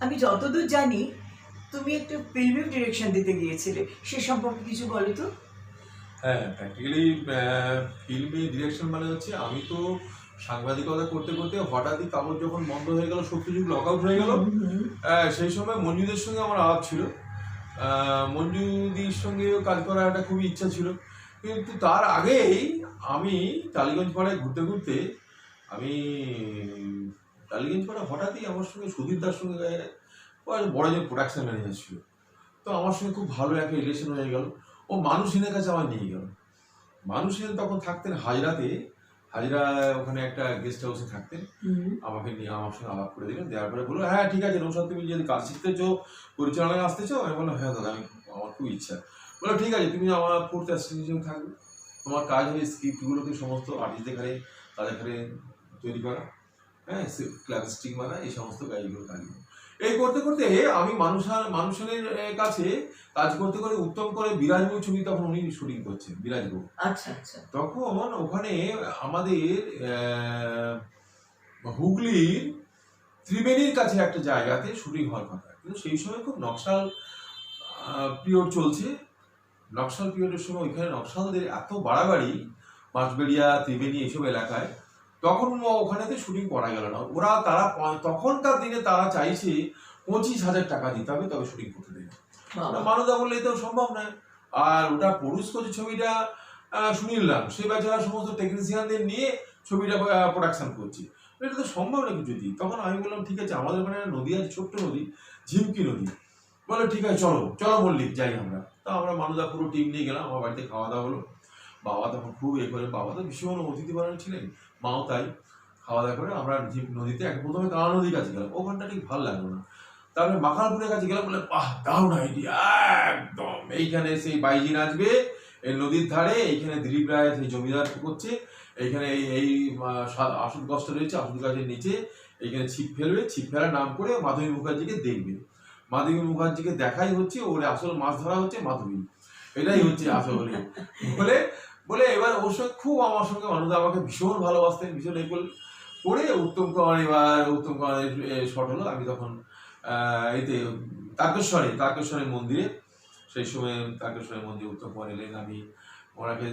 আমি যতদূর জানি তুমি একটা ফিল্মের ডিরেকশন দিতে গিয়েছিলে, সে সম্পর্কে কিছু বলো তো। হ্যাঁ, প্র্যাকটিক্যালি ফিল্মে ডিরেকশন মানে হচ্ছে আমি তো সাংবাদিকতা করতে করতে হঠাৎই কাগজ যখন বন্ধ হয়ে গেল, সত্যযুগ লক আউট হয়ে গেল। সেই সময় মঞ্জুদের সঙ্গে আমার আলাপ ছিল। মঞ্জুদির সঙ্গেও কাজ করার একটা খুবই ইচ্ছা ছিল, কিন্তু তার আগেই আমি টালিগঞ্জ পাড়ায় ঘুরতে ঘুরতে আমি টালিগঞ্জ পাড়া হঠাৎই আমার সঙ্গে সুধীর দার সঙ্গে বড় যে প্রোডাকশন ম্যানেজার ছিল, তো আমার সঙ্গে খুব ভালো একটা রিলেশন হয়ে গেল। ও মানুষজনের কাছে আমার নিয়ে গেল। মানুষজন তখন থাকতেন হাজরাতে, হাজরা ওখানে একটা গেস্ট হাউসে থাকতেন। আমাকে নিয়ে আমার সঙ্গে আলাপ করে দিলেন, দেওয়ার পরে বললো হ্যাঁ ঠিক আছে নৌসাদ, তুমি যদি কাজ শিখতেছো, পরিচালনায় আসতেছো? আমি বললাম হ্যাঁ দাদা, আমার খুব ইচ্ছা। বললো ঠিক আছে, তুমি আমার ফোর্থ অ্যাসিস্ট্যান্ট হিসেবে থাকবে। তোমার কাজ হবে স্ক্রিপ্টগুলোকে সমস্ত আর্টিস্টদের ঘরে, তাদের ঘরে তৈরি করা, হ্যাঁ, ক্লাব স্টিক মারা, এই সমস্ত কাজগুলো কাজগুলো এই করতে করতে আমি মানুষের কাছে কাজ করতে করে উত্তম করে বিরাজবউ ছবি তখন উনি শুটিং করছেন, বিরাজবউ। আচ্ছা আচ্ছা। তখন ওখানে আমাদের হুগলির ত্রিবেণীর কাছে একটা জায়গাতে শুটিং হওয়ার কথা, কিন্তু সেই সময় খুব নকশাল পিরিয়ড চলছে। নকশাল পিরিয়ডের সময় ওইখানে নকশালদের এত বাড়াবাড়ি, মাঠবেড়িয়া ত্রিবেণী এইসব এলাকায়, তখন ওখানেতে শুটিং করা গেল না। তারা তখনকার দিনে তারা চাইছে 25,000 টাকা দিতে হবে তবে শুটিং করতে দেবে। মানবদা বললে তো সম্ভব নয়। আর ওটা পুরুষ করছে ছবিটা সুনীল রাম, সে বেচারা সমস্ত টেকনিশিয়ানদের নিয়ে ছবিটা প্রোডাকশন করছে, এটা তো সম্ভব না কিছুতেই। তখন আমি বললাম ঠিক আছে, আমাদের ওখানে নদী আছে, ছোট্ট নদী, ঝিমকি নদী। বলে ঠিক আছে চলো চলো মল্লিক যাই আমরা। তা আমরা মানুদা পুরো টিম নিয়ে গেলাম, আমার বাড়িতে খাওয়া দাওয়া হলো। বাবা তখন খুব করে, বাবা তো ভীষণ অতিথিপরায়ণ ছিলেন, মাও তাই। খাওয়া দাওয়া করে আমরা নদীতে প্রথমে কালা নদীর কাছে গেলাম, ওখানটা ঠিক ভালো লাগলো না। তারপরে মাখালপুরের কাছে গেলাম, বলে বাহ দারুণ আইডিয়া একদম, এইখানে সেই বাইজি নাচবে এই নদীর ধারে, এইখানে দিলীপ রায় সেই জমিদার করছে, এইখানে এই আসুদ গাছটা রয়েছে, আসুদ গাছের নিচে এইখানে ছিপ ফেলবে, ছিপ ফেলার নাম করে মাধবী মুখার্জিকে দেখবে, মাধবী মুখার্জিকে দেখাই হচ্ছে ওর আসল মাছ ধরা হচ্ছে মাধবী, এটাই হচ্ছে আসল বলে বলে এবার ওর সঙ্গে খুব আমার সঙ্গে মানুষ আমাকে ভীষণ ভালোবাসতেন, ভীষণ এই করে উত্তম কুমার, এবার উত্তম কুমারের শট হলো। আমি তখন এতে তারকেশ্বরের মন্দিরে, সেই সময় তারকেশ্বরের মন্দিরে উত্তম কুমার এলেন, আমি ওনাকে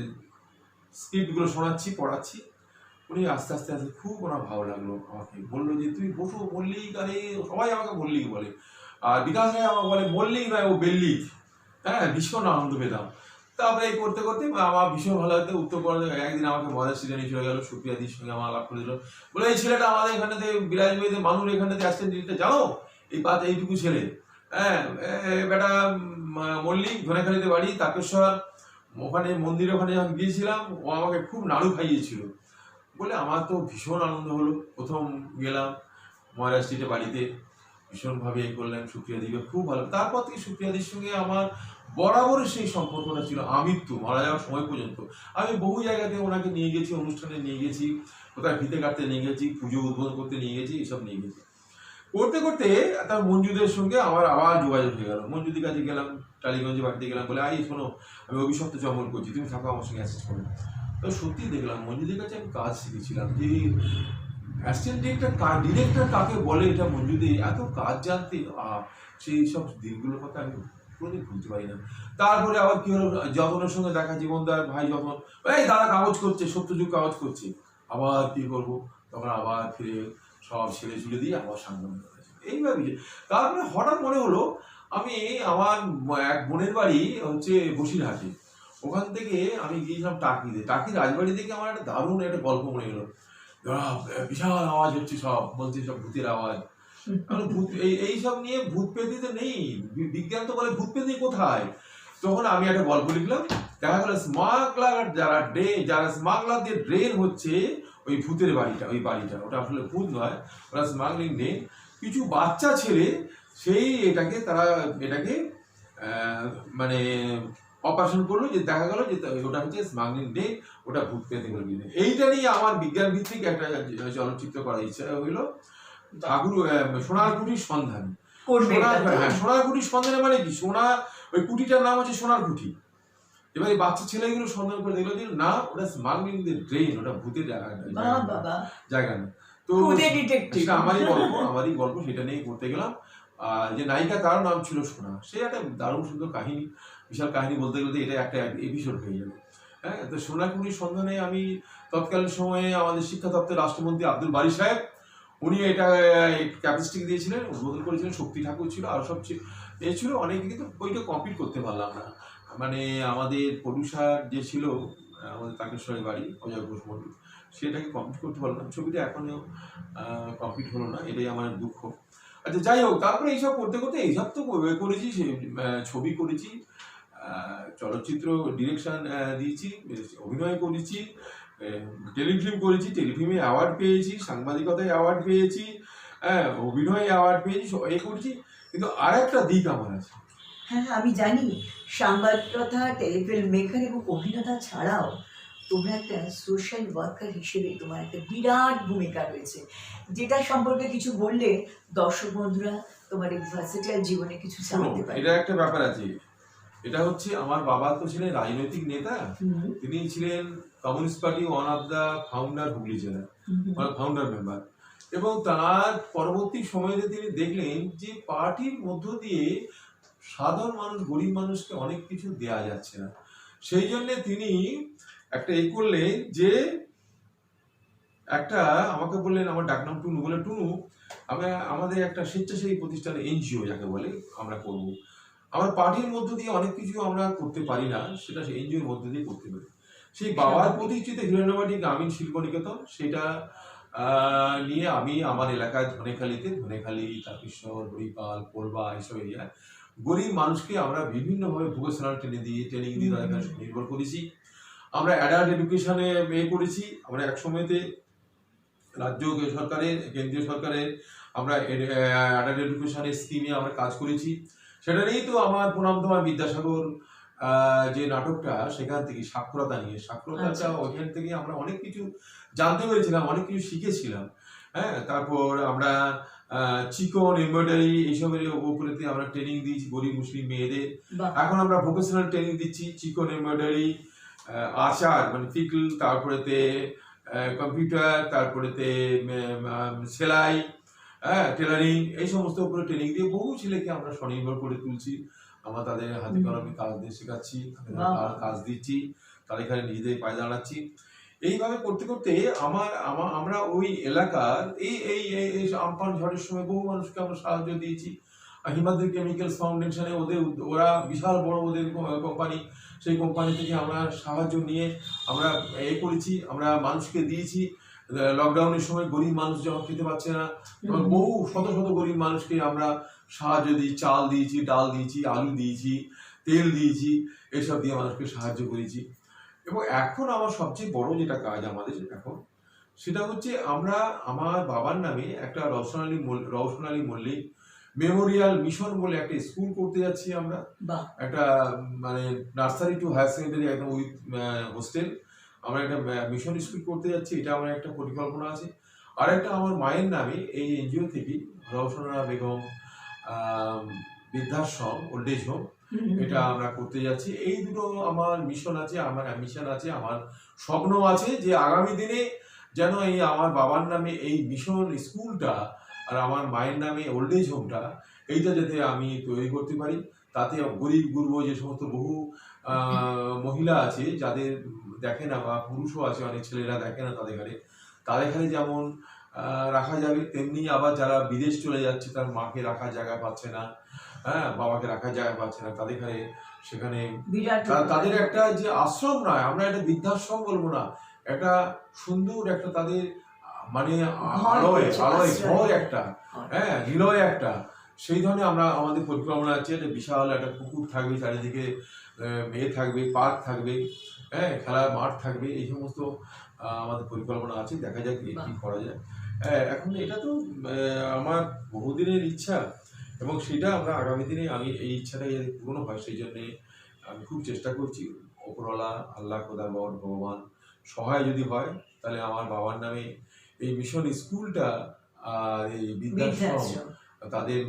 স্ক্রিপ্টগুলো শোনাচ্ছি, পড়াচ্ছি। উনি আস্তে আস্তে আস্তে খুব ওনার ভালো লাগলো, আমাকে বললো যে তুই বসো মল্লিক, আরে সবাই আমাকে মল্লিক বলে, আর বিকাশ রায় আমাকে বলে মল্লিক নয় ও বেল্লিক। হ্যাঁ, ভীষণ আনন্দ পেতাম। তারপরে এই করতে করতে আমার ভীষণ ভালো লাগতো। উত্তর করে একদিন আমাকে মজার সিজনে চলে গেল, সুপ্রিয়াদির সঙ্গে আমার আলাপ করে দিল, বলে এই ছেলেটা আমাদের এখানেতে বিরাজবাড়িতে মানুষ এখানেতে অ্যাসিস্ট্যান্ট জানো, এইটুকু ছেলে, হ্যাঁ বেটা মল্লিক, ধনেখালিতে বাড়ি, তারকেশ্বর, ওখানে মন্দিরে ওখানে যখন গিয়েছিলাম ও আমাকে খুব নাড়ু খাইয়েছিল। বলে আমার তো ভীষণ আনন্দ হলো। প্রথম গেলাম ময়রা স্ট্রিটে বাড়িতে, ভীষণভাবে এই করলেন, সুপ্রিয়াদিকে খুব ভালো। তারপর থেকে সুপ্রিয়াদির সঙ্গে আমার বরাবরই সেই সম্পর্কটা ছিল, আমৃত্যু মারা যাওয়ার সময় পর্যন্ত। আমি বহু জায়গাতে ওনাকে নিয়ে গেছি, অনুষ্ঠানে নিয়ে গেছি, কোথায় ফিতে কাটতে নিয়ে গেছি, পুজো উদ্বোধন করতে নিয়ে গেছি, এসব নিয়ে গেছি। করতে করতে তার মঞ্জুদের সঙ্গে আমার আবার যোগাযোগ হয়ে গেল। মঞ্জুদির কাছে গেলাম, টালিগঞ্জে বাড়িতে গেলাম, বলে আই শোনো আমি অভিশপ্ত চমন করছি, তুমি থাকো আমার সঙ্গে অ্যাসিস্ট করো। তো সত্যি দেখলাম মঞ্জুদির কাছে আমি কাজ শিখেছিলাম, যে অ্যাসিস্ট্যান্ট ডিরেক্টর কাকে বলে এটা মঞ্জুদি এত কাজ জানতে, সেই সব দিনগুলোর কথা আমি কোনোদিন ভুলতে পারি না। তারপরে আবার কি হলো, যতনের সঙ্গে দেখা, জীবনদার ভাই যতন, এই দাদা কাগজ করছে, সত্যযুগ কাগজ করছে, আবার কি করবো, তখন আবার ফিরে সব ছেড়ে ছুড়ে দিয়ে আবার সাংবাদিক এইভাবে। তারপরে হঠাৎ মনে হলো আমি আমার এক বোনের বাড়ি হচ্ছে বসিরহাটে, ওখান থেকে আমি গিয়েছিলাম টাকি রাজবাড়ি থেকে আমার একটা দারুণ একটা গল্প মনে হলো। বিশাল আওয়াজ হচ্ছে, সব বলছে সব ভূতের আওয়াজ, ভূত এইসব নিয়ে ভূত পেতিতে নেই, বিজ্ঞান তো বলে ভূত পেতি কোথায়। তখন আমি একটা গল্প লিখলাম, দেখা গেল স্মাগলার যারা স্মাগলারদের ড্রেন হচ্ছে ওই ভূতের বাড়িটা, ওই বাড়িটা ওটা আসলে ভূত নয়, ওরা স্মাগলিং ড্রেন। কিছু বাচ্চা ছেলে সেই তারা এটাকে মানে অপারেশন করলো, যে দেখা গেল যে ওটা হচ্ছে স্মাগলিং ডে, ওটা ভূত পেতে বলবি। এইটা নিয়ে আমার বিজ্ঞান ভিত্তিক একটা চলচ্চিত্র করার ইচ্ছা হইলো, সোনার কুটির সন্ধান। সোনার কুটির সন্ধানে মানে কি, ওই কুটিটার নাম হচ্ছে সোনার কুটি। এবার এই বাচ্চা ছেলেগুলো সন্ধান করে দেখলো যে না, ওটা স্মাগলিং ড্রেন, ওটা ভূতের জায়গা না। তো খুদে ডিটেকটিভ। সেটা আমারই গল্প সেটা নিয়ে করতে গেলাম। যে নায়িকা তার নাম ছিল সোনা, সে একটা দারুণ সুন্দর কাহিনী, বিশাল কাহিনী বলতে গেলে এটা একটা এপিসোড হয়ে যাবে। হ্যাঁ, তো সোনাকুড়ির সন্ধানে আমি তৎকালীন সময়ে আমাদের শিক্ষা দপ্তরের রাষ্ট্রমন্ত্রী আব্দুল বারী সাহেব, উনি এটা ক্যাপাসিটি দিয়েছিলেন, উদ্বোধন করেছিলেন। শক্তি ঠাকুর ছিল, আরও সব ছিল অনেকে, কিন্তু ওইটা কমপ্লিট করতে পারলাম না। মানে আমাদের প্রডিউসার যে ছিল, আমাদের তাকেশ্বরের বাড়ি অজয় ঘোষ মন্ডল, সেটাকে কমপ্লিট করতে পারলাম। ছবিটা এখনো কমপ্লিট হলো না, এটাই আমার দুঃখ। আচ্ছা, যাই হোক, তারপরে এইসব করতে করতে এইসব তো করেছি, ছবি করেছি, চলচ্চিত্র ডিরেকশন দিয়েছি, অভিনয় করেছি, টেলিফিল্ম করেছি, টেলিফিল্মে অ্যাওয়ার্ড পেয়েছি, সাংবাদিকতায় অ্যাওয়ার্ড পেয়েছি, হ্যাঁ, অভিনয়ে অ্যাওয়ার্ড পেয়েছি, করেছি। কিন্তু আর একটা দিক আমার আছে। হ্যাঁ, আমি জানি সাংবাদিকতা, টেলিফিল্ম মেকার এবং অভিনেতা ছাড়াও তোমরা একটা সোশ্যাল ওয়ার্কার হিসেবে তোমার একটা বিরাট ভূমিকা রয়েছে, যেটা সম্পর্কে কিছু বললে দর্শক বন্ধুরা তোমার এই ভার্সেটাইল জীবনে কিছু জানতে পারে। এটা একটা ব্যাপার আছে। এটা হচ্ছে, আমার বাবা তো ছিলেন রাজনৈতিক নেতা, তিনি ছিলেন communist party one of the founder Hooghly জেলা, ফাউন্ডার মেম্বার। এবং তার পরবর্তী সময়ে তিনি দেখলেন যে পার্টির মধ্য দিয়ে সাধারণ মানুষ, গরিব মানুষকে অনেক কিছু দেয়া যাচ্ছে না। সেই জন্য তিনি একটা করলেন যে একটা আমাকে বললেন, আমার ডাকনাম টুনু, বলে টুনু আমাদের একটা স্বেচ্ছাসেবী প্রতিষ্ঠান, এনজিও যাকে বলে, আমরা করব। আমার পার্টির মধ্য দিয়ে অনেক কিছু আমরা করতে পারি না, সেটা সেই এনজিওর মধ্য দিয়ে করতে পারি। সেই বাবার প্রতিষ্ঠিত হিরণ্যবাটি গ্রামীণ শিল্প নিকেতন, সেটা নিয়ে আমি আমার এলাকায় ধনেখালি, তারকেশ্বর, হরিপাল, কোলবা, এইসব এরিয়ায় গরিব মানুষকে আমরা বিভিন্নভাবে ভোকেশনাল ট্রেনিং দিয়ে তাদের কাছে নির্ভর করেছি। আমরা অ্যাডাল্ট এডুকেশনে করেছি। আমরা এক সময়তে রাজ্য সরকারের, কেন্দ্রীয় সরকারের আমরা অ্যাডাল্ট এডুকেশনের স্কিমে আমরা কাজ করেছি। সেটা নিয়েই তো আমার প্রণাম তোমার বিদ্যাসাগর যে নাটকটা, সেখান থেকে সাক্ষরতাটা ওইখান থেকে আমরা অনেক কিছু জানতে পেরেছিলাম, অনেক কিছু শিখেছিলাম। হ্যাঁ, তারপর আমরা চিকন এমব্রয়ডারি এইসবের উপরেতে আমরা ট্রেনিং দিয়েছি গরিব মুসলিম মেয়েদের। এখন আমরা ভোকেশনাল ট্রেনিং দিচ্ছি, চিকন এমব্রয়ডারি, আচার মানে পিকল, তারপরেতে কম্পিউটার, তারপরেতে সেলাই, হ্যাঁ, টেলারিং, এই সমস্ত উপরে ট্রেনিং দিয়ে বহু ছেলেকে আমরা স্বনির্ভর করে তুলছি। আমরা তাদের হাতে কলমে কাজ দিয়ে শেখাচ্ছি, কাজ দিচ্ছি, তাদের এখানে নিজেদের পায়ে দাঁড়াচ্ছি। এইভাবে করতে করতে আমরা ওই এলাকার এই আমফান ঝড়ের সময় বহু মানুষকে আমরা সাহায্য দিয়েছি। হিমাদ্রি কেমিক্যালস ফাউন্ডেশনে ওরা বিশাল বড় ওদের কোম্পানি, সেই কোম্পানি থেকে আমরা সাহায্য নিয়ে আমরা করেছি, আমরা মানুষকে দিয়েছি। লকডাউনের সময় গরিব মানুষ যখন খেতে পাচ্ছে না, বহু শত শত গরিব মানুষকে আমরা সাহায্য দিই, চাল দিয়েছি, ডাল দিয়েছি, আলু দিয়েছি, তেল দিয়েছি, এসব দিয়ে মানুষকে সাহায্য করেছি। এবং এখন আমার সবচেয়ে বড় যেটা কাজ আমাদের এখন, সেটা হচ্ছে আমরা আমার বাবার নামে একটা রওশন আলী মল্লিক মেমোরিয়াল মিশন বলে একটা স্কুল করতে যাচ্ছি আমরা। একটা মানে নার্সারি টু হায়ার সেকেন্ডারি, একদম উইথ হোস্টেল, আমরা একটা মিশন স্কুল করতে যাচ্ছি। এটা আমার একটা পরিকল্পনা আছে। আর একটা আমার মায়ের নামে এই এনজিও থেকে রওশনা বেগম বৃদ্ধাশ্রম, ওল্ড এজ হোম, এটা আমরা করতে যাচ্ছি। এই দুটো আমার মিশন আছে, আমার অ্যাম্বিশন আছে, আমার স্বপ্ন আছে যে আগামী দিনে যেন এই আমার বাবার নামে এই মিশন স্কুলটা আর আমার মায়ের নামে ওল্ড এজ হোমটা, এইটা যাতে আমি তৈরি করতে পারি। তাতে গরিব গুরব যে সমস্ত বহু মহিলা আছে যাদের দেখে না, বা পুরুষও আছে, অনেক ছেলেরা দেখে না, তাদের এখানে যেমন রাখা যাবে, তেমনি আবার যারা বিদেশ চলে যাচ্ছে, তার মাকে রাখার জায়গা পাচ্ছে না, হ্যাঁ, বাবাকে রাখার জায়গা পাচ্ছে না, তাদের সেখানে তাদের একটা যে আশ্রম নয়, আমরা একটা বৃদ্ধাশ্রম বলবো না, একটা সুন্দর একটা তাদের মানে আলোয় ঘর একটা, হ্যাঁ, নিলয় একটা, সেই ধরনের আমরা আমাদের পরিকল্পনা আছে। যে বিশাল একটা পুকুর থাকবে, চারিদিকে থাকবে, পার্ক থাকবে, হ্যাঁ, খেলার মাঠ থাকবে, এই সমস্ত আমাদের পরিকল্পনা আছে। দেখা যাক কি করা যায়। এখন এটা তো আমার বহুদিনের ইচ্ছা, এবং সেটা আমরা আগামী দিনে আমি এই ইচ্ছাটা যদি পূর্ণ হয়, সেই জন্যে আমি খুব চেষ্টা করছি। ওপরওয়ালা, আল্লাহ, খোদাবর, ভগবান সহায় যদি হয়, তাহলে আমার বাবার নামে এই মিশন স্কুলটা আর এই বৃদ্ধাশ্রম, তাদের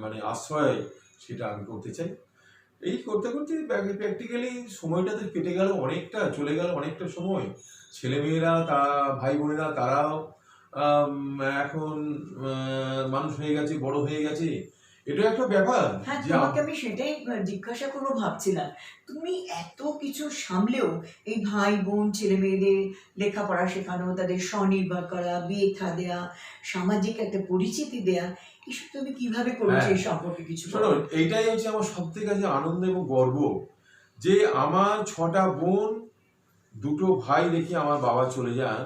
মানে আশ্রয়, সেটা আমি করতে চাই। এই করতে করতে প্র্যাকটিক্যালি সময়টা তো কেটে গেল, অনেকটা চলে গেল, অনেকটা সময়। ছেলেমেয়েরা, ভাই বোনেরা, তারাও আম, এখন মানুষ হয়ে গেছে, বড় হয়ে গেছে, এটা একটা ব্যাপার হ্যাঁ, যে তোমাকে আমি সেটাই জিজ্ঞাসা করবো ভাবছিলাম। তুমি এত কিছু সামলেও এই ভাই বোন ছেলে মেয়েদের লেখাপড়া শেখানো, তাদের স্বনির্ভর করা, বিয়ে থা দেয়া, সামাজিক একটা পরিচিতি দেয়া, এসব তুমি কিভাবে করেছো? হ্যাঁ, এই সম্পর্কে কিছু শোনো, বলো। এইটাই হচ্ছে আমার সব থেকে কাছে আনন্দ এবং গর্ব, যে আমার 6টা বোন, 2টো ভাই রেখে আমার বাবা চলে যান।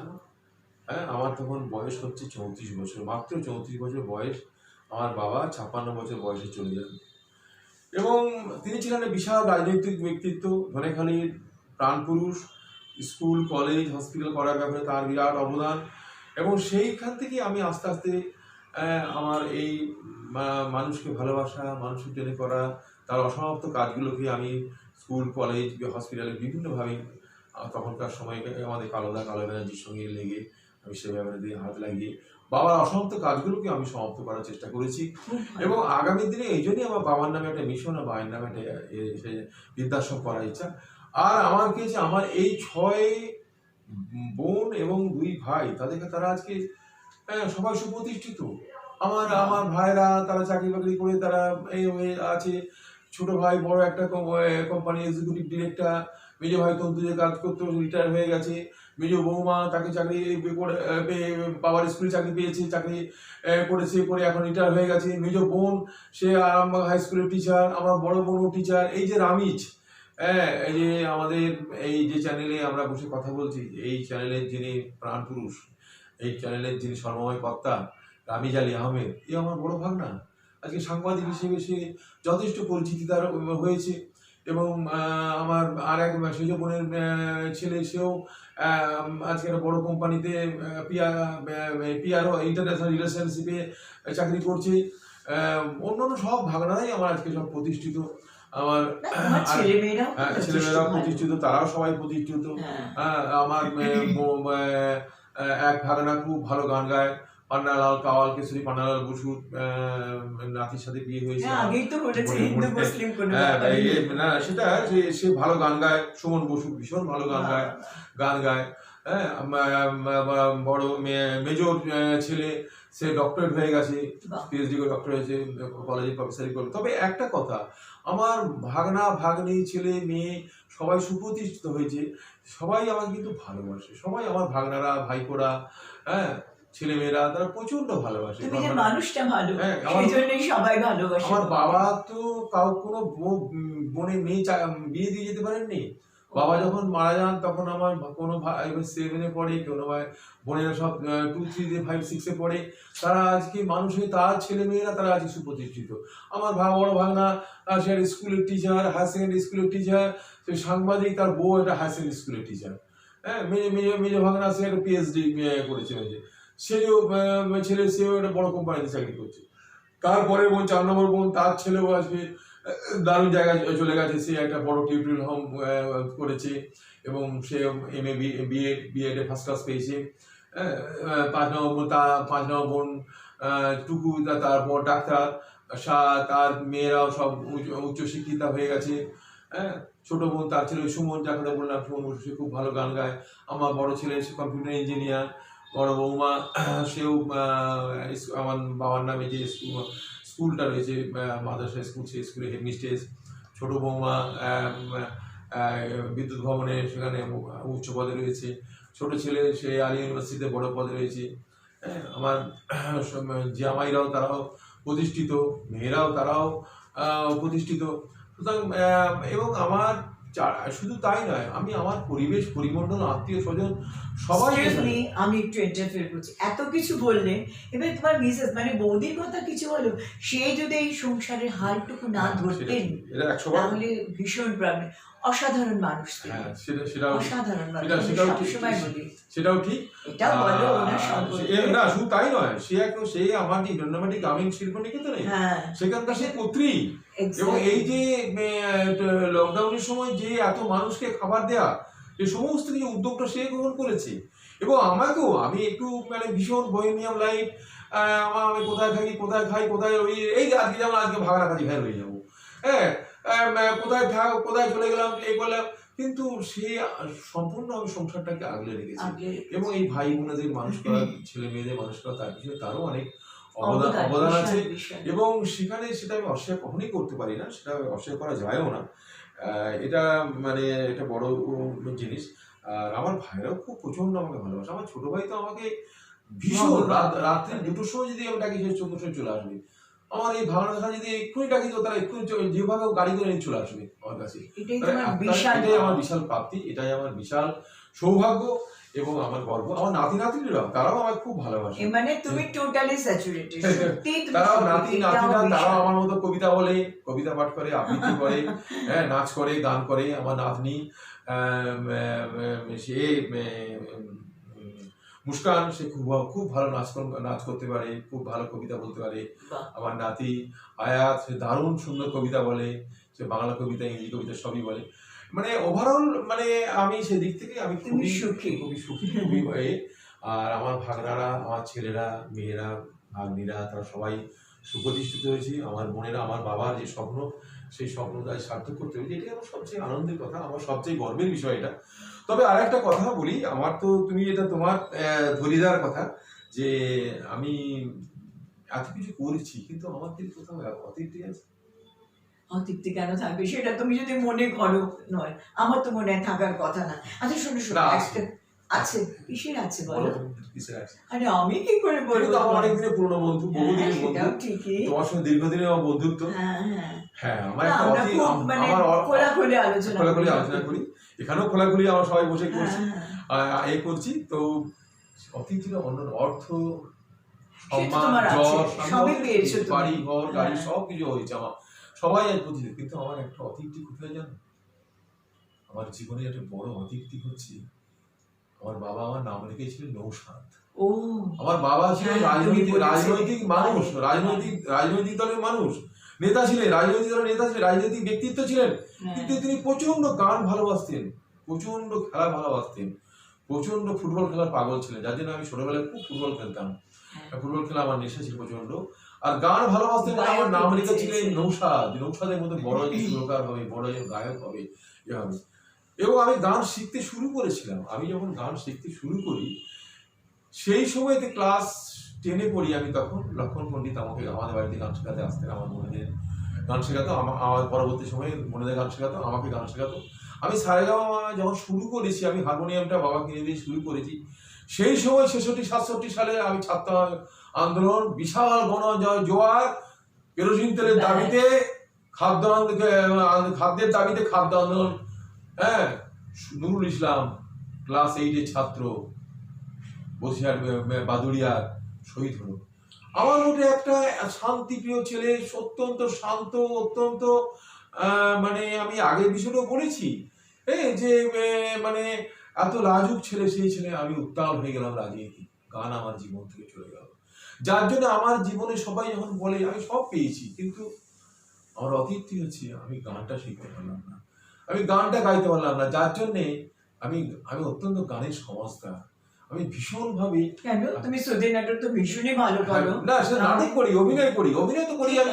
হ্যাঁ, আমার তখন বয়স হচ্ছে 34 বছর, মাত্র 34 বছর বয়স। আমার বাবা 56 বছর বয়সে চলে যান, এবং তিনি ছিলেন এক বিশাল রাজনৈতিক ব্যক্তিত্ব, ধনেখালির প্রাণপুরুষ। স্কুল, কলেজ, হসপিটাল করার ব্যাপারে তার বিরাট অবদান। এবং সেইখান থেকে আমি আস্তে আস্তে আমার এই মানুষকে ভালোবাসা, মানুষের জন্য করা, তার অসমাপ্ত কাজগুলোকে আমি স্কুল, কলেজ, হসপিটালে বিভিন্নভাবে তখনকার সময় আমাদের কালো ব্যানার্জির সঙ্গে লেগে আমি সে ব্যাপারে দিয়ে হাত লাগিয়ে বাবার অসমাপ্ত কাজগুলোকে আমি সমাপ্ত করার চেষ্টা করেছি। খুব ভালো। এবং আগামী দিনে এই জন্যই আমার বাবার নামে একটা মিশন, আর মায়ের নামে একটা সে বৃদ্ধাশ্রম করার ইচ্ছা। আর আমার কি হচ্ছে, আমার এই 6 বোন এবং 2 ভাই, তারা আজকে সবাই সুপ্রতিষ্ঠিত। আমার আমার ভাইরা তারা চাকরি বাকরি করে তারা এই হয়ে আছে। ছোট ভাই বড় একটা কোম্পানি এক্সিকিউটিভ ডিরেক্টর, মেজ ভাই তন্তুজে কাজ করতে রিটায়ার হয়ে গেছে, মেজ বৌমা তাকে চাকরি বাবার স্কুলে চাকরি পেয়েছে, চাকরি করেছে, করে এখন রিটায়ার হয়ে গেছে। মেজ বোন সে আরামবাগ হাই স্কুলের টিচার, আমার বড় বোনও টিচার। এই যে রামিজ, হ্যাঁ, এই যে আমাদের এই যে চ্যানেলে আমরা বসে কথা বলছি, এই চ্যানেলের যিনি প্রাণ পুরুষ, এই চ্যানেলের যিনি সর্বময় কর্তা, রামিজ আলী আহমেদ, এ আমার বড় ভাগনা। আজকে সাংবাদিক হিসেবে সে যথেষ্ট পরিচিতি তার হয়েছে। এবং আমার আর এক সেজ বোনের ছেলে, সেও আজকে একটা বড় কোম্পানিতে পিআরও ইন্টারন্যাশনাল রিলেশনশিপে চাকরি করছে। অন্যান্য সব ভাগনারাই আমার আজকে সব প্রতিষ্ঠিত। আমার না, তোমার ছেলেমেয়েরাও তো যথেষ্ট ছেলেমেয়েরাও ভালো। প্রতিষ্ঠিত, তারাও সবাই প্রতিষ্ঠিত। হ্যাঁ। আমার এক ভাগনা খুব ভালো গান গায়, পান্নালাল কাওয়াল কেশরী, পান্নালাল বসুর নাতির সাথে বিয়ে হয়েছে। হ্যাঁ, আগেই তো বলেছে হিন্দু মুসলিম কোনো হ্যাঁ, ব্যাপার নেই। না সেটা সে ভালো গান গায়। সুমন বসু ভীষণ ভালো গান গায়। হ্যাঁ, বড় মেজর ছেলে, সে ডক্টরেট হয়ে গেছে, বাহ। পিএইচডি করে ডক্টর হয়েছে, কলেজে প্রফেসরি করে। তবে একটা কথা, আমার ভাগনা ভাগ্নি ছেলে মেয়ে সবাই সুপ্রতিষ্ঠিত হয়েছে, সবাই আমাকে কিন্তু ভালোবাসে, সবাই আমার ভাগনারা ভাইপোরা, হ্যাঁ, ছেলে মেয়েরা, তারা প্রচন্ড ভালোবাসে। তুমি যে মানুষটা ভালো, হ্যাঁ, সেই জন্যই সবাই ভালোবাসে। আমার বাবা তো কোনো বোনের মেয়ে বিয়ে দিয়ে যেতে পারেননি। বাবা যখন মারা যান তখন আমার কোনো ভাই 7-এ পড়ে, কোনো ভাই বোনেরা সব 2, 3, 5, 6-এ পড়ে। তারা আজকে মানুষ হয়ে, তার ছেলে মেয়েরা তারা আজকে সুপ্রতিষ্ঠিত। আমার বড় ভাগনা, সে স্কুলের টিচার, হায়ার সেকেন্ডারি স্কুলের টিচার, সে সাংবাদিক, তার বউ একটা হায়ার সেকেন্ডারি স্কুলের টিচার। হ্যাঁ, মেজ ভাগনা সে একটা পিএইচডি করেছে, ছেলে সেও একটা বড় কোম্পানিতে চাকরি করছে। তারপরে বোন 4 নম্বর বোন, তার ছেলেও আজকে দারুণ জায়গায় চলে গেছে, সে একটা বড় টিউটোরিয়াল হোম করেছে, এবং সে এমএ বিএড ফার্স্ট ক্লাস পেয়েছে। 5 নম্বর বোন টুকু, তারপর ডাক্তার, তার মেয়েরাও সব উচ্চশিক্ষিতা হয়ে গেছে। হ্যাঁ, ছোট বোন, তার ছেলে সুমন, যাকে বললাম, সুমন বসু, সে খুব ভালো গান গায়। আমার বড় ছেলে সে কম্পিউটার ইঞ্জিনিয়ার। বড় বৌমা, সেও আমার বাবার নামে যে স্কুলটা রয়েছে, মাদ্রাসা স্কুল, সেই স্কুলে হেডমিস্ট্রেস। ছোট বৌমা বিদ্যুৎ ভবনে সেখানে উচ্চ পদে রয়েছে। ছোট ছেলে সে আলী ইউনিভার্সিটিতে বড় পদে রয়েছে। হ্যাঁ, আমার জামাইরাও তারাও প্রতিষ্ঠিত, মেয়েরাও তারাও প্রতিষ্ঠিত। সুতরাং এবং আমার শুধু তাই নয়, আমি আমার পরিবেশ, পরিমণ্ডল, আত্মীয় স্বজন সবাই। Excuse me, আমি একটু ইন্টারফেয়ার করছি। এত কিছু বললে, এবার তোমার মিসেস মানে বৌদির কথা কিছু বলো, সে যদি এই সংসারের হালটুকু না ধরতেন, তাহলে ভীষণ প্রবলেম। অসাধারণ মানুষ তিনি। হ্যাঁ, সেটাও অসাধারণ মানুষ। আমি সেটাও ঠিক, সবসময় বলি। সেটাও ঠিক। এটাও বলো ওনার সম্পর্কে। না, শুধু তাই নয়, সে আমার যে জন্মমাটি গ্রামীণ শিল্প নিকেতনে, হ্যাঁ, সেখানকার সে পুত্রী। এবং exactly. এই যে লকডাউনের সময় যে এত মানুষকে খাবার দেয়া, যে সমস্ত কিছু উদ্যোগটা সে গ্রহণ করেছে। এবং আমাকেও, আমি একটু মানে ভীষণ বোহেমিয়াম লাইফ, আমি কোথায় থাকি, কোথায় খাই, কোথায় ওই এই যে আজকে যেমন আজকে ভাগনা কাজে ফের হয়ে যাবো। হ্যাঁ, কোথায় চলে গেলাম, এই করলাম, কিন্তু সে সম্পূর্ণ আমি সংসারটাকে আগলে রেখেছি আগে এবং এই ভাই বোনেদের মানুষ করা, ছেলে মেয়েদের মানুষ করা, তার পিছনে তারও অনেক অবদান অবদান আছে বিশাল বিশাল। এবং সেখানে সেটা আমি অস্বীকার কখনোই করতে পারি না, সেটা অস্বীকার করা যায়ও না। এটা মানে এটা বড় জিনিস। আর আমার ভাইরাও খুব প্রচন্ড আমাকে ভালোবাসে। আমার ছোট ভাই তো আমাকে ভীষণ রাত্রে 2টোর সময় যদি আমি ডাকি, সে 14 সময় চলে আসবে। আমার এই ভাঙার কথা যদি এক্ষুনি ডাকি, তো তারা এক্ষুনি যেভাবে গাড়ি করে নিয়ে চলে আসবে আমার কাছে। এটাই তোমার বিশাল এটাই আমার বিশাল প্রাপ্তি, এটাই আমার বিশাল সৌভাগ্য এবং আমার গর্ব। আমার নাতি নাতনিরাও তারাও আমাকে খুব ভালোবাসে। মানে তুমি টোটালি স্যাচুরেটেড, সত্যি তুমি তারাও সত্যি, নাতি এটাও নাতিরা তারাও বিশাল। আমার মতো কবিতা বলে, কবিতা পাঠ করে, আবৃত্তি করে, হ্যাঁ, নাচ করে, গান করে। আমার নাতনি সে মুস্কান, সে খুব খুব ভালো নাচ করতে পারে, খুব ভালো কবিতা বলতে পারে। বাহ, আমার নাতি আয়াত, সে দারুণ সুন্দর কবিতা বলে, সে বাংলা কবিতা, ইংরেজি কবিতা সবই বলে। মানে ওভারঅল মানে আমি সেদিক থেকে আমি তুমি খুবই সুখী। খুবই সুখী, খুবই হয়ে। আর আমার ভাগনারা, আমার ছেলেরা, মেয়েরা, ভাগ্নিরা, তারা সবাই সুপ্রতিষ্ঠিত হয়েছে। আমার বোনেরা, আমার বাবার যে স্বপ্ন, সেই স্বপ্নটাই সার্থক করতে হয়েছে, এটাই আমার সবচেয়ে আনন্দের কথা, আমার সবচেয়ে গর্বের বিষয় এটা। তবে আর একটা কথা বলি, আমার তো তুমি এটা তোমার ধরিদার কথা, যে আমি এত কিছু করেছি, কিন্তু আমার কি কোথাও অতৃপ্তি আছে? অতৃপ্তি কেন থাকবে, সেটা তুমি যদি মনে করো, নয় আমার তো মনে হয় থাকার কথা না। আচ্ছা শোনো শোনো, না, একটা আছে, কিসের আছে বলো বলো? তুমি কিসের আছে? আরে আমি কি করে তুমি বলবো তো আমার তোমায়? অনেক দিনের পুরনো বন্ধু, হ্যাঁ, বহুদিনের বন্ধু, সেটাও ঠিকই। তোমার সঙ্গে দীর্ঘদিনের আমার বন্ধুত্ব। হ্যাঁ হ্যাঁ, হ্যাঁ, আমার না, একটা আমরা খুব মানে খোলাখুলি আলোচনা খোলাখুলি করি। আলোচনা করি, এখানেও খোলাখুলি আমরা সবাই বসে হ্যাঁ, করছি, হ্যাঁ। এ করছি। তো অতিথিরা অন্য অর্থ, সে তো সম্মান, তোমার আছে, যশ, সবই পেয়েছো তুমি। বাড়ি ঘর গাড়ি হ্যাঁ। সব কিছু হয়েছে আমার, সবাই এক প্রতিনিধি। কিন্তু আমার একটা অতিথি কোথায় জানো? আমার জীবনে একটা বড় অতিথি হচ্ছে, আমার বাবা আমার নাম রেখেছিলেন নৌসাদ। ও, আমার বাবা ছিলেন হ্যাঁ, তুমি বলেছিলে। রাজনৈতিক মানুষ, রাজনৈতিক দলের মানুষ, নেতা ছিলেন, রাজনৈতিক দলের নেতা ছিলেন, রাজনৈতিক ব্যক্তিত্ব ছিলেন। হ্যাঁ। কিন্তু তিনি প্রচন্ড গান ভালোবাসতেন, প্রচন্ড খেলা ভালোবাসতেন, প্রচন্ড ফুটবল খেলার পাগল ছিলেন, যার জন্য আমি ছোটবেলায় খুব ফুটবল খেলতাম। হ্যাঁ। ফুটবল খেলা আমার নেশা ছিল প্রচন্ড। আর গান ভালোবাসতেন বলে আমার নাম রেখেছিলেন নৌসাদ। নৌসাদের মধ্যে বড় একজন সুরকার হবে, বড় একজন গায়ক হবে, এ হবে। এবং আমি গান শিখতে শুরু করেছিলাম। আমি যখন গান শিখতে শুরু করি, সেই সময়তে ক্লাস 10-এ পড়ি আমি, তখন লক্ষণ পণ্ডিত আমাকে আমাদের বাড়িতে গান শেখাতে আসতেন, আমার বোনেদের গান শেখাতো, আমার পরবর্তী সময়ে বোনেদের গান শেখাতো, আমাকে গান শেখাতো। আমি সারেগামা যখন শুরু করেছি, আমি হারমোনিয়ামটা বাবা কিনে দিয়ে শুরু করেছি। সেই সময় 66-67 সালে আমি ছাত্র আন্দোলন, বিশাল জোয়ার, কেরোসিন তেলের দাবিতে খাদ্যের দাবিতে খাদ্য আন্দোলন, হ্যাঁ, নুরুল ইসলাম ক্লাস 8-এর ছাত্র বসিরহাট বাদুড়িয়ার শহীদ হলো। আমার মধ্যে একটা শান্তিপ্রিয় ছেলে, অত্যন্ত শান্ত, অত্যন্ত মানে আমি আগের বিষয়টাও বলেছি, যে মানে এত লাজুক ছেলে, সেই ছেলে আমি উত্তাল হয়ে গেলাম রাজনীতি, গান আমার জীবন থেকে চলে গেল। যার জন্য আমার জীবনে সবাই যখন বলে আমি সব পেয়েছি, কিন্তু আমার অতীতটি হচ্ছে আমি গানটা শিখতে পারলাম না, আমি গানটা গাইতে পারলাম না। যার জন্যে আমি আমি অত্যন্ত গানের সমস্যা, আমি ভীষণভাবে। কেন তুমি শ্রুতি নাটক তো ভীষণই ভালো করো। না, সে নাটক করি, অভিনয় করি, অভিনয় তো করি আমি,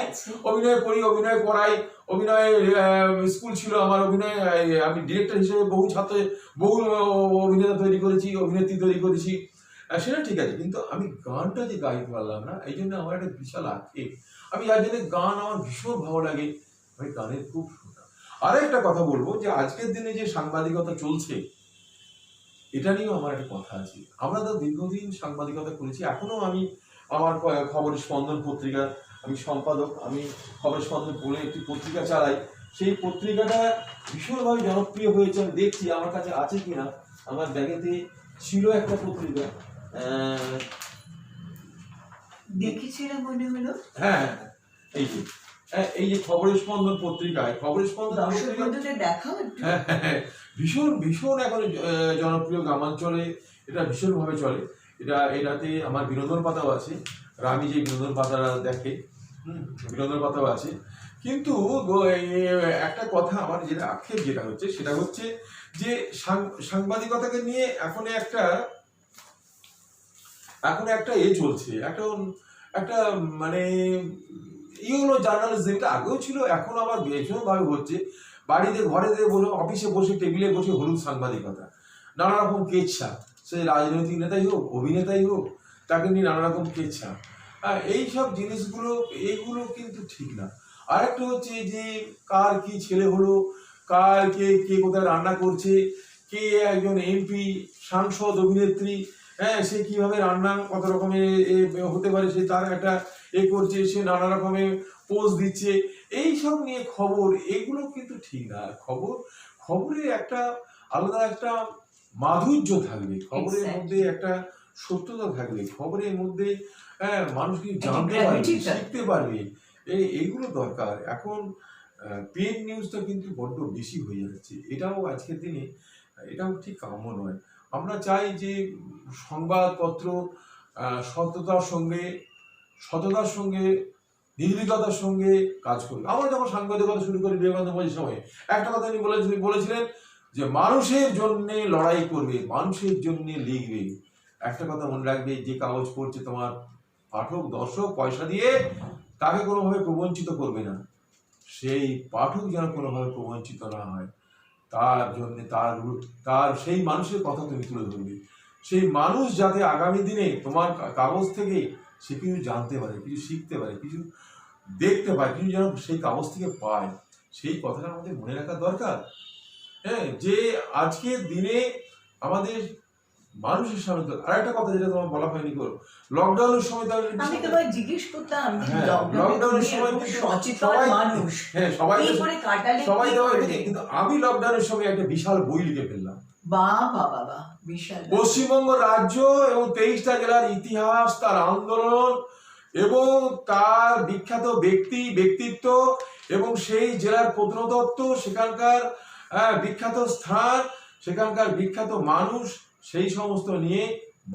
অভিনয় করাই, অভিনয় স্কুল ছিল আমার, অভিনয় আমি ডিরেক্টর হিসেবে বহু অভিনেতা তৈরি করেছি, অভিনেত্রী তৈরি করেছি, সেটা ঠিক আছে। কিন্তু আমি গানটা যে গাইতে পারলাম না, এই জন্য আমার একটা বিশাল আক্ষেপ। আমি যার জন্য গান আমার ভীষণ ভালো লাগে, আমি গানের খুব শোনা। আরেকটা কথা বলবো, যে আজকের দিনে যে সাংবাদিকতা চলছে, এটা নিয়েও আমার একটা কথা আছে। আমরা তো দীর্ঘদিন সাংবাদিকতা করেছি, এখনো আমি আমার খবরের স্পন্দন পত্রিকা, আমি সম্পাদক, আমি খবরের স্পন্দন বলে একটি পত্রিকা চালাই। সেই পত্রিকাটা ভীষণভাবে জনপ্রিয় হয়েছে, আমি দেখছি আমার কাছে আছে কিনা, আমার ব্যাগেতে ছিল একটা পত্রিকা, দেখেছিলাম মনে হলো। হ্যাঁ, এই যে খবরের স্পন্দন পত্রিকায়, খবরের স্পন্দন দর্শকদের দেখাও একটু। ভীষণ ভীষণ এখন জনপ্রিয় গ্রামাঞ্চলে, এটা ভীষণভাবে চলে। এটাতে আমার বিনোদন পাতাও আছে, রামি যে বিনোদন পাতাটা দেখে, বিনোদন পাতাও আছে। কিন্তু একটা কথা আমার যেটা আক্ষেপ যেটা হচ্ছে, সেটা হচ্ছে যে সাংবাদিকতাকে নিয়ে এখন একটা চলছে, একটা মানে ইউনো জার্নালিজম, এটা আগেও ছিল, এখন আবার ভীষণভাবে হচ্ছে। বাড়িতে ঘরেতে বসে অফিসে বসে টেবিলে বসে হলুদ সাংবাদিকতা, নানা রকম কেচ্ছা, সে রাজনৈতিক নেতাই হোক অভিনেতাই হোক, তাকে নিয়ে নানা রকম কেচ্ছা। এইসব জিনিসগুলো এইগুলো কিন্তু ঠিক না। আরেকটা হচ্ছে যে কার কি ছেলে হলো, কার কে কে কোথায় রান্না করছে, কে একজন এমপি, সাংসদ, অভিনেত্রী, হ্যাঁ সে কিভাবে রান্না কত রকমের হতে পারে, সে তার একটা করছে, সে নানা রকমের পোস্ট দিচ্ছে, এই সব নিয়ে খবর, এগুলো কিন্তু ঠিক না। খবরে একটা আলাদা একটা মাধুর্য থাকবে, খবরের মধ্যে একটা সত্যতা থাকবে, খবরের মধ্যে মানুষ কি জানতে পারবে, শিখতে পারবে, এইগুলো দরকার। এখন পেড নিউজটা কিন্তু বড্ড বেশি হয়ে যাচ্ছে, এটাও আজকের দিনে এটাও ঠিক কাম্য নয়। আমরা চাই যে সংবাদপত্র সততার সঙ্গে নির্ভীকতার সঙ্গে কাজ করবে। আমরা যখন সাংবাদিকতা শুরু করি বিবেকানন্দ মঞ্চের সময় একটা কথা উনি বলেছিলেন যে মানুষের জন্য লড়াই করবে, মানুষের জন্য লিখবে। একটা কথা মনে রাখবে, যে কাগজ পড়ছে তোমার পাঠক দর্শক পয়সা দিয়ে, তাকে কোনোভাবে প্রবঞ্চিত করবে না, সেই পাঠক যেন কোনোভাবে প্রবঞ্চিত না হয়, তার জন্য তার সেই মানুষের কথা তুমি তুলে ধরবে। সেই মানুষ যাতে আগামী দিনে তোমার কাগজ থেকে সে কিছু জানতে পারে, কিছু শিখতে পারে, কিছু দেখতে পায়, কিছু যেন সেই কাগজ থেকে পায়, সেই কথাটা আমাদের মনে রাখা দরকার। হ্যাঁ, যে আজকের দিনে আমাদের মানুষের সামনে আরেকটা কথা যেটা তোমার বলা হয়নি, লকডাউনের সময় আমি তোমায় জিজ্ঞেস করতাম, লকডাউনের সময় সচেতন মানুষ সবাই কিন্তু আমি লকডাউনের সময় একটা বিশাল বই লিখে ফেললাম। পশ্চিমবঙ্গ রাজ্য এবং 23টা জেলার ইতিহাস, তার আন্দোলন এবং তার বিখ্যাত ব্যক্তিত্ব এবং সেই জেলার প্রত্নতত্ত্ব, সেখানকার বিখ্যাত স্থান, সেখানকার বিখ্যাত মানুষ, সেই সমস্ত নিয়ে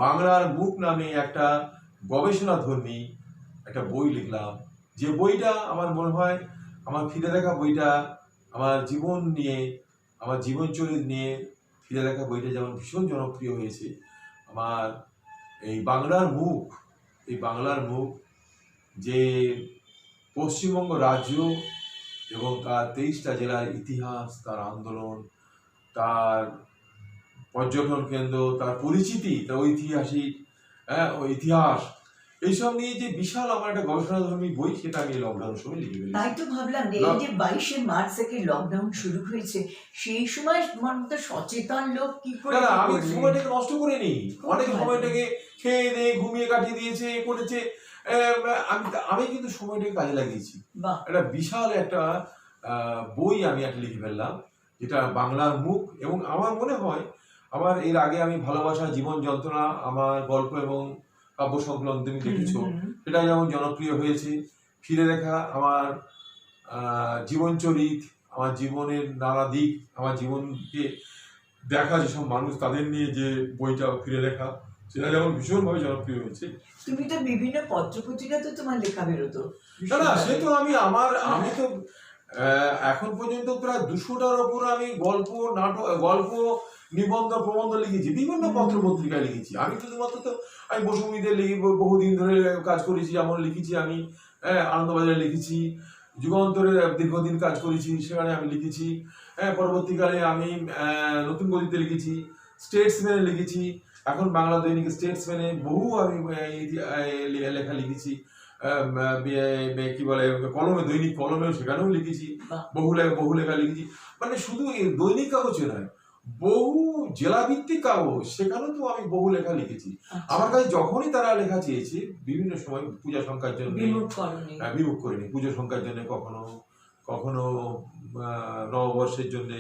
বাংলার মুখ নামে একটা গবেষণাধর্মী একটা বই লিখলাম। যে বইটা আমার মনে হয় আমার ফিরে দেখা বইটা, আমার জীবন নিয়ে, আমার জীবনচরিত নিয়ে ফিরে দেখা বইটা যেমন ভীষণ জনপ্রিয় হয়েছে, আমার এই বাংলার মুখ যে পশ্চিমবঙ্গ রাজ্য এবং তার 23টা জেলার ইতিহাস, তার আন্দোলন, তার পর্যটন কেন্দ্র, তার পরিচিতি, তার ঐতিহাসিক ইতিহাস, এইসব নিয়ে যে বিশাল আমার একটা গবেষণাধর্মী বই, সেটা আমি লকডাউন সময় লিখে ফেলেছি। তাই তো ভাবলাম এই যে 22শে মার্চ থেকে লকডাউন শুরু হয়েছে, সেই সময় তোমার মতো সচেতন লোক কি করে? আমি সময়টাকে নষ্ট করে নিই, অনেকে সময়টাকে খেয়ে দিয়ে ঘুমিয়ে কাটিয়ে দিয়েছে, করেছে। আমি কিন্তু সময়টাকে কাজে লাগিয়েছি। একটা বিশাল একটা বই আমি একটা লিখে ফেললাম, যেটা বাংলার মুখ। এবং আমার মনে হয় আমার এর আগে আমি ভালোবাসা, জীবন যন্ত্রণা, আমার গল্প এবং কাব্য সংকলন তুমি দেখেছ, সেটা যেমন জনপ্রিয় হয়েছে। ফিরে দেখা আমার জীবনচরিত, আমার জীবনের নানা দিক, আমার জীবনকে দেখা যেসব মানুষ, তাদের নিয়ে যে বইটা ফিরে দেখা, সেটা যেমন ভীষণভাবে জনপ্রিয় হয়েছে। তুমি তো বিভিন্ন পত্রপত্রিকাতে তোমার লেখা বেরোতো। না, সে তো আমি তো এখন পর্যন্ত প্রায় 200টার ওপর আমি গল্প, নিবন্ধ, প্রবন্ধ লিখেছি, বিভিন্ন পত্র পত্রিকায় লিখেছি। আমি শুধুমাত্র তো আমি বসুমিতে বহুদিন ধরে কাজ করেছি, যেমন লিখেছি আমি আনন্দবাজারে লিখেছি, যুগান্তরে দীর্ঘদিন কাজ করেছি, সেখানে আমি লিখেছি। পরবর্তীকালে আমি নতুন গতিতে লিখেছি, স্টেটসম্যানে লিখেছি, এখন বাংলা দৈনিক স্টেটসম্যানে বহু আমি লেখা লিখেছি। কি বলে কলমে, দৈনিক কলমেও সেখানেও লিখেছি, বহু লেখা লিখেছি। মানে শুধু দৈনিক কাগজে নয়, বহু জেলাভিত্তিক কাগজ, সেখানেও তো আমি বহু লেখা লিখেছি। আমার কাছে যখনই তারা লেখা চেয়েছে, বিভিন্ন সময় পূজা সংখ্যার জন্য বিমুখ করিনি, পুজো সংখ্যার জন্য, কখনো নববর্ষের জন্য,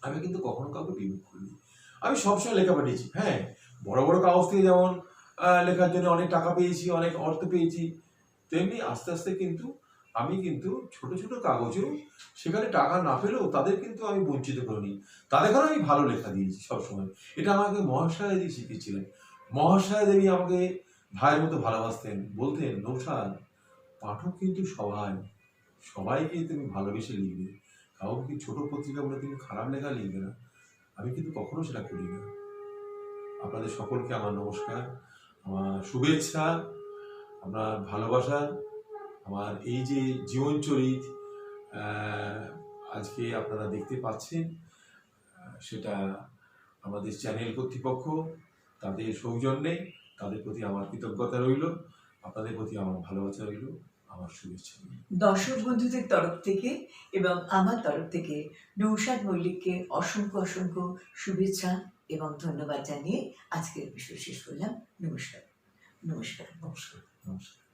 আমি কিন্তু কখনো কাউকে বিমুখ করিনি। আমি সবসময় লেখা পাঠিয়েছি। হ্যাঁ, বড় বড় কাগজ থেকে যেমন লেখার জন্য অনেক টাকা পেয়েছি, অনেক অর্থ পেয়েছি, তেমনি আস্তে আস্তে কিন্তু আমি কিন্তু ছোট ছোট কাগজেও সেখানে টাকা না পেলেও তাদের কিন্তু আমি বঞ্চিত করিনি, তাদের কারণে আমি ভালো লেখা দিয়েছি সবসময়। এটা আমাকে মহাশয়া দেবী শিখিয়েছিলেন। মহাশয়া দেবী আমাকে ভাইয়ের মতো ভালোবাসতেন, বলতেন, নৌশাদ, পাঠক কিন্তু সবাইকে তুমি ভালোবেসে লিখবে, কাউকে ছোট পত্রিকা বলে তুমি খারাপ লেখা লিখবে না। আমি কিন্তু কখনো সেটা করি না। আপনাদের সকলকে আমার নমস্কার, আমার শুভেচ্ছা, আমার ভালোবাসা, আমার এই যে জীবনচরিত, আজকে আপনারা দেখতে পাচ্ছেন, সেটা আমাদের চ্যানেল কর্তৃপক্ষ, তাদের সৌজন্যে, তাদের প্রতি আমার কৃতজ্ঞতা রইল, আপনাদের প্রতি আমার ভালোবাসা রইল, আমার শুভেচ্ছা রইল। দর্শক বন্ধুদের তরফ থেকে এবং আমার তরফ থেকে নৌশাদ মল্লিককে অসংখ্য অসংখ্য শুভেচ্ছা এবং ধন্যবাদ জানিয়ে আজকের বিষয় শেষ করলাম। নমস্কার। নমস্কার।